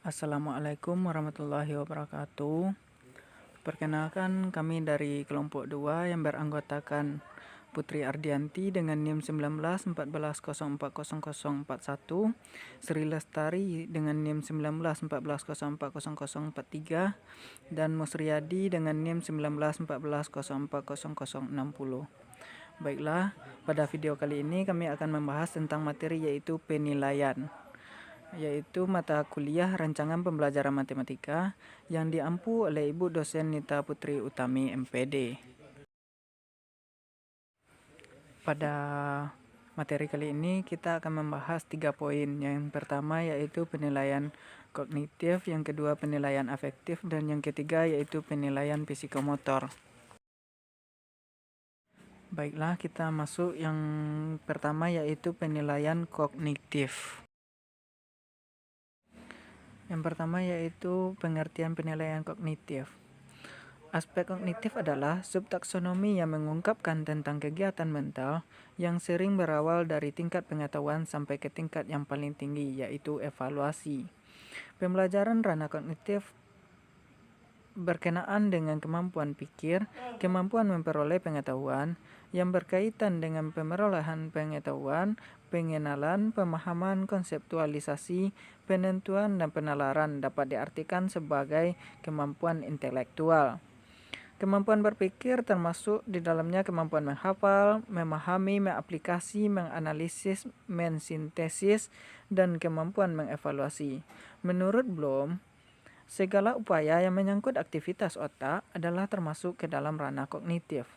Assalamualaikum warahmatullahi wabarakatuh. Perkenalkan, kami dari kelompok 2 yang beranggotakan Putri Ardianti dengan NIM 1914040041, Sri Lestari dengan NIM 1914040043, dan Musriyadi dengan NIM 1914040060. Baiklah, pada video kali ini kami akan membahas tentang materi yaitu penilaian, yaitu mata kuliah rancangan pembelajaran matematika yang diampu oleh Ibu dosen Nita Putri Utami MPD. Pada materi kali ini kita akan membahas 3 poin. Yang pertama yaitu penilaian kognitif, yang kedua penilaian afektif, dan yang ketiga yaitu penilaian psikomotor. Baiklah, kita masuk yang pertama yaitu penilaian kognitif. Yang pertama yaitu pengertian penilaian kognitif. Aspek kognitif adalah subtaksonomi yang mengungkapkan tentang kegiatan mental yang sering berawal dari tingkat pengetahuan sampai ke tingkat yang paling tinggi, yaitu evaluasi. Pembelajaran ranah kognitif berkenaan dengan kemampuan pikir, kemampuan memperoleh pengetahuan yang berkaitan dengan pemerolehan pengetahuan, pengenalan, pemahaman, konseptualisasi, penentuan, dan penalaran dapat diartikan sebagai kemampuan intelektual. Kemampuan berpikir termasuk di dalamnya kemampuan menghafal, memahami, mengaplikasi, menganalisis, mensintesis, dan kemampuan mengevaluasi. Menurut Bloom, segala upaya yang menyangkut aktivitas otak adalah termasuk ke dalam ranah kognitif.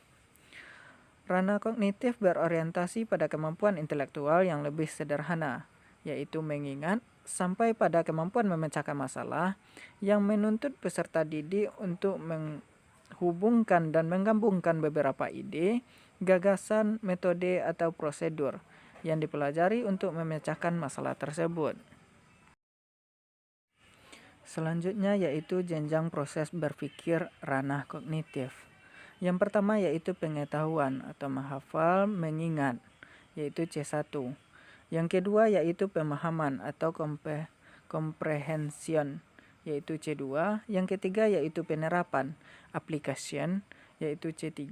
Ranah kognitif berorientasi pada kemampuan intelektual yang lebih sederhana, yaitu mengingat, sampai pada kemampuan memecahkan masalah yang menuntut peserta didik untuk menghubungkan dan menggabungkan beberapa ide, gagasan, metode, atau prosedur yang dipelajari untuk memecahkan masalah tersebut. Selanjutnya yaitu jenjang proses berpikir ranah kognitif. Yang pertama yaitu pengetahuan atau menghafal, mengingat, yaitu C1. Yang kedua yaitu pemahaman atau comprehension, yaitu C2. Yang ketiga yaitu penerapan, application, yaitu C3.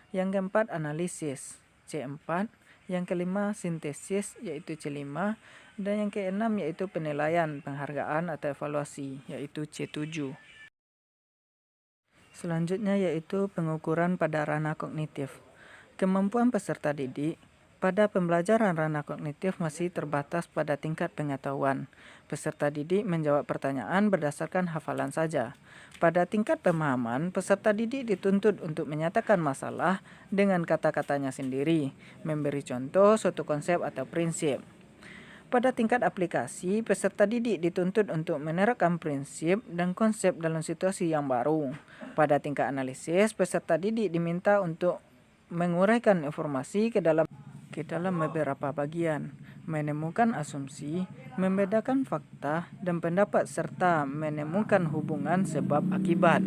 Yang keempat analisis, C4. Yang kelima sintesis, yaitu C5. Dan yang keenam yaitu penilaian, penghargaan atau evaluasi, yaitu C7. Selanjutnya yaitu pengukuran pada ranah kognitif. Kemampuan peserta didik pada pembelajaran ranah kognitif masih terbatas pada tingkat pengetahuan. Peserta didik menjawab pertanyaan berdasarkan hafalan saja. Pada tingkat pemahaman, peserta didik dituntut untuk menyatakan masalah dengan kata-katanya sendiri, memberi contoh suatu konsep atau prinsip. Pada tingkat aplikasi, peserta didik dituntut untuk menerapkan prinsip dan konsep dalam situasi yang baru. Pada tingkat analisis, peserta didik diminta untuk menguraikan informasi ke dalam beberapa bagian, menemukan asumsi, membedakan fakta dan pendapat serta menemukan hubungan sebab akibat.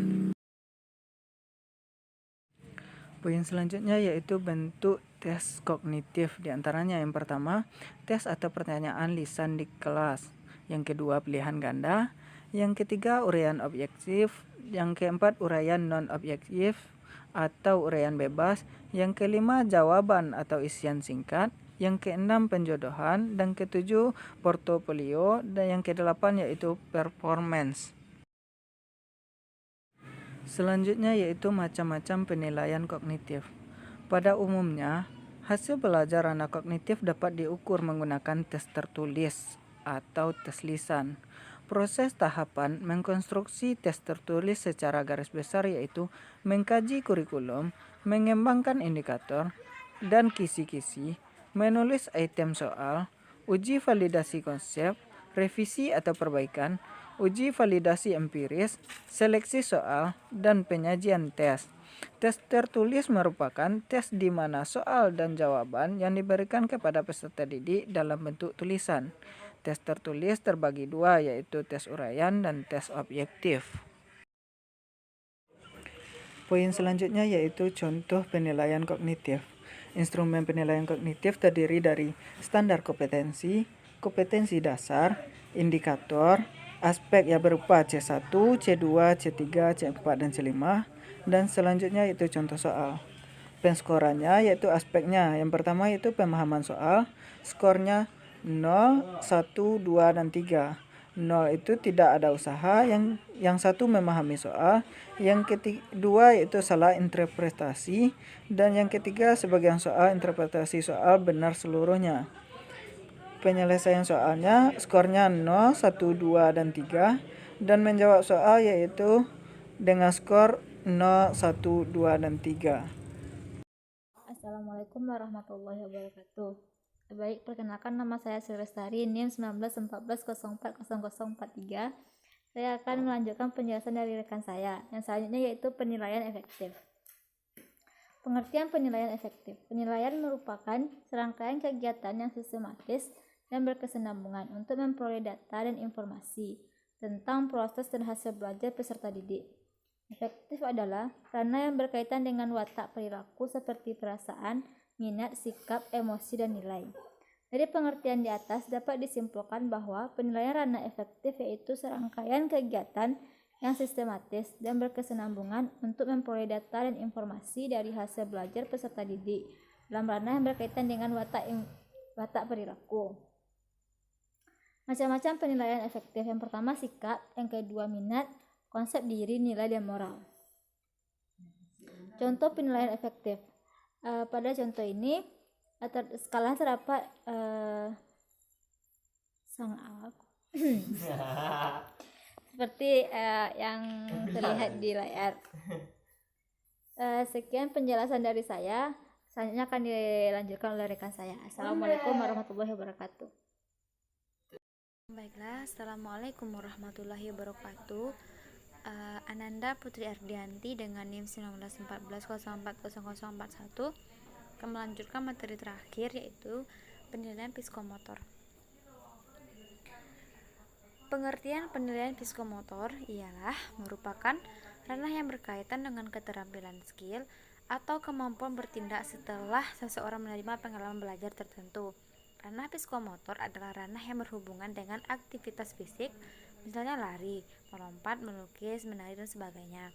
Poin selanjutnya yaitu bentuk tes kognitif. Di antaranya yang pertama, tes atau pertanyaan lisan di kelas. Yang kedua, pilihan ganda. Yang ketiga, uraian objektif. Yang keempat, uraian non-objektif atau uraian bebas. Yang kelima, jawaban atau isian singkat. Yang keenam, penjodohan. Dan ketujuh, portofolio. Dan yang kedelapan yaitu performance. Selanjutnya yaitu macam-macam penilaian kognitif. Pada umumnya, hasil belajar ranah kognitif dapat diukur menggunakan tes tertulis atau tes lisan. Proses tahapan mengkonstruksi tes tertulis secara garis besar yaitu mengkaji kurikulum, mengembangkan indikator dan kisi-kisi, menulis item soal, uji validasi konsep, revisi atau perbaikan, uji validasi empiris, seleksi soal, dan penyajian tes. Tes tertulis merupakan tes di mana soal dan jawaban yang diberikan kepada peserta didik dalam bentuk tulisan. Tes tertulis terbagi dua, yaitu tes uraian dan tes objektif. Poin selanjutnya yaitu contoh penilaian kognitif. Instrumen penilaian kognitif terdiri dari standar kompetensi, kompetensi dasar, indikator, aspek yang berupa C1, C2, C3, C4, dan C5. Dan selanjutnya itu contoh soal. Penskorannya yaitu aspeknya. Yang pertama yaitu pemahaman soal. Skornya 0, 1, 2, dan 3. 0 itu tidak ada usaha, yang satu memahami soal, yang kedua yaitu salah interpretasi, dan yang ketiga sebagian soal interpretasi soal benar seluruhnya. Penyelesaian soalnya skornya 0, 1, 2, dan 3, dan menjawab soal yaitu dengan skor 0, 1, 2, dan 3. Assalamualaikum warahmatullahi wabarakatuh. Baik, perkenalkan nama saya Sri Lestari, NIM 1914040043. Saya akan melanjutkan penjelasan dari rekan saya. Yang selanjutnya yaitu penilaian efektif. Pengertian penilaian efektif. Penilaian merupakan serangkaian kegiatan yang sistematis dan berkesinambungan untuk memperoleh data dan informasi tentang proses dan hasil belajar peserta didik. Efektif adalah ranah yang berkaitan dengan watak perilaku seperti perasaan, minat, sikap, emosi, dan nilai. Dari pengertian di atas dapat disimpulkan bahwa penilaian ranah efektif yaitu serangkaian kegiatan yang sistematis dan berkesinambungan untuk memperoleh data dan informasi dari hasil belajar peserta didik dalam ranah yang berkaitan dengan watak perilaku. Macam-macam penilaian efektif. Yang pertama sikap, yang kedua minat, konsep diri, nilai, dan moral. Contoh penilaian efektif. Pada contoh ini skala terdapat seperti yang terlihat di layar. Sekian penjelasan dari saya. Selanjutnya akan dilanjutkan oleh rekan saya. Assalamualaikum warahmatullahi wabarakatuh. Baiklah, Assalamualaikum warahmatullahi wabarakatuh. Ananda Putri Ardianti dengan NIM 1914040041 akan melanjutkan materi terakhir yaitu penilaian psikomotor. Pengertian penilaian psikomotor ialah merupakan ranah yang berkaitan dengan keterampilan skill atau kemampuan bertindak setelah seseorang menerima pengalaman belajar tertentu. Ranah psikomotor adalah ranah yang berhubungan dengan aktivitas fisik, misalnya lari, melompat, melukis, menari, dan sebagainya.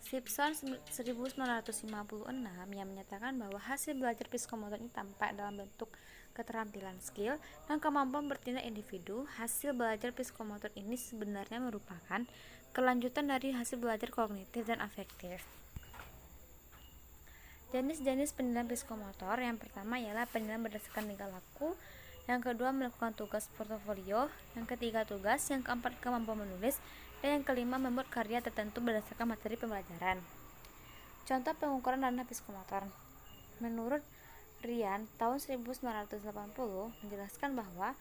Simpson 1956 yang menyatakan bahwa hasil belajar psikomotor ini tampak dalam bentuk keterampilan skill dan kemampuan bertindak individu. Hasil belajar psikomotor ini sebenarnya merupakan kelanjutan dari hasil belajar kognitif dan afektif. Jenis-jenis penilaian psikomotor yang pertama ialah penilaian berdasarkan tingkah laku, yang kedua melakukan tugas portofolio, yang ketiga tugas, yang keempat kemampuan menulis, dan yang kelima membuat karya tertentu berdasarkan materi pembelajaran. Contoh pengukuran ranah psikomotor. Menurut Rian tahun 1980 menjelaskan bahwa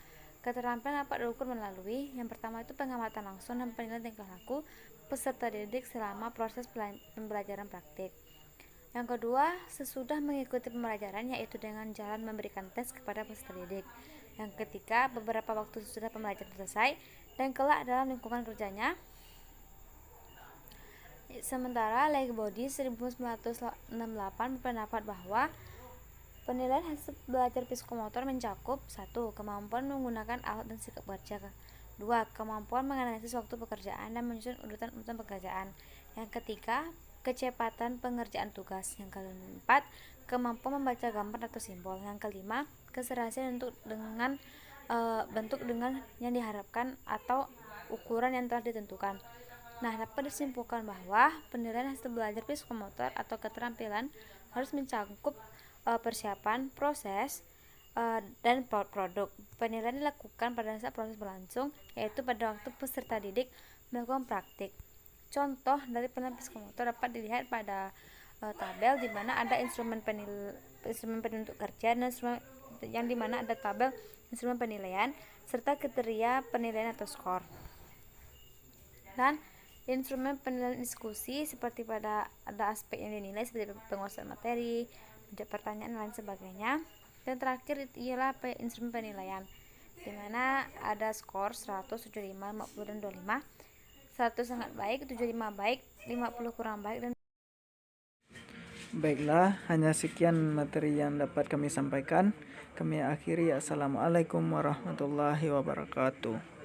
keterampilan dapat diukur melalui yang pertama itu pengamatan langsung dan penilaian tingkah laku peserta didik selama proses pembelajaran praktik. Yang kedua, sesudah mengikuti pembelajaran yaitu dengan jalan memberikan tes kepada peserta didik. Yang ketiga, beberapa waktu sesudah pembelajaran selesai dan kelak dalam lingkungan kerjanya. Sementara Legbody 1968 berpendapat bahwa penilaian hasil belajar psikomotor mencakup 1. Kemampuan menggunakan alat dan sikap kerja. 2. Kemampuan menganalisis waktu pekerjaan dan menyusun urutan-urutan pekerjaan. Yang ketiga, kecepatan pengerjaan tugas. Yang keempat, kemampuan membaca gambar atau simbol. Yang kelima, keserasian bentuk dengan yang diharapkan atau ukuran yang telah ditentukan. Nah, dapat disimpulkan bahwa penilaian hasil belajar psikomotor atau keterampilan harus mencakup persiapan, proses, dan produk. Penilaian dilakukan pada saat proses berlangsung, yaitu pada waktu peserta didik melakukan praktik. Contoh dari penilaian psikomotor dapat dilihat pada tabel di mana ada instrumen penentu kerja dan yang di mana ada tabel instrumen penilaian serta kriteria penilaian atau skor. Dan instrumen penilaian diskusi seperti pada ada aspek yang dinilai seperti penguasaan materi, menjawab pertanyaan dan lain sebagainya. Dan terakhir ialah instrumen penilaian di mana ada skor 100, 75, 50 dan 25. 100 sangat baik, 75 baik, 50 kurang baik dan Baiklah, hanya sekian materi yang dapat kami sampaikan. Kami akhiri. Assalamualaikum warahmatullahi wabarakatuh.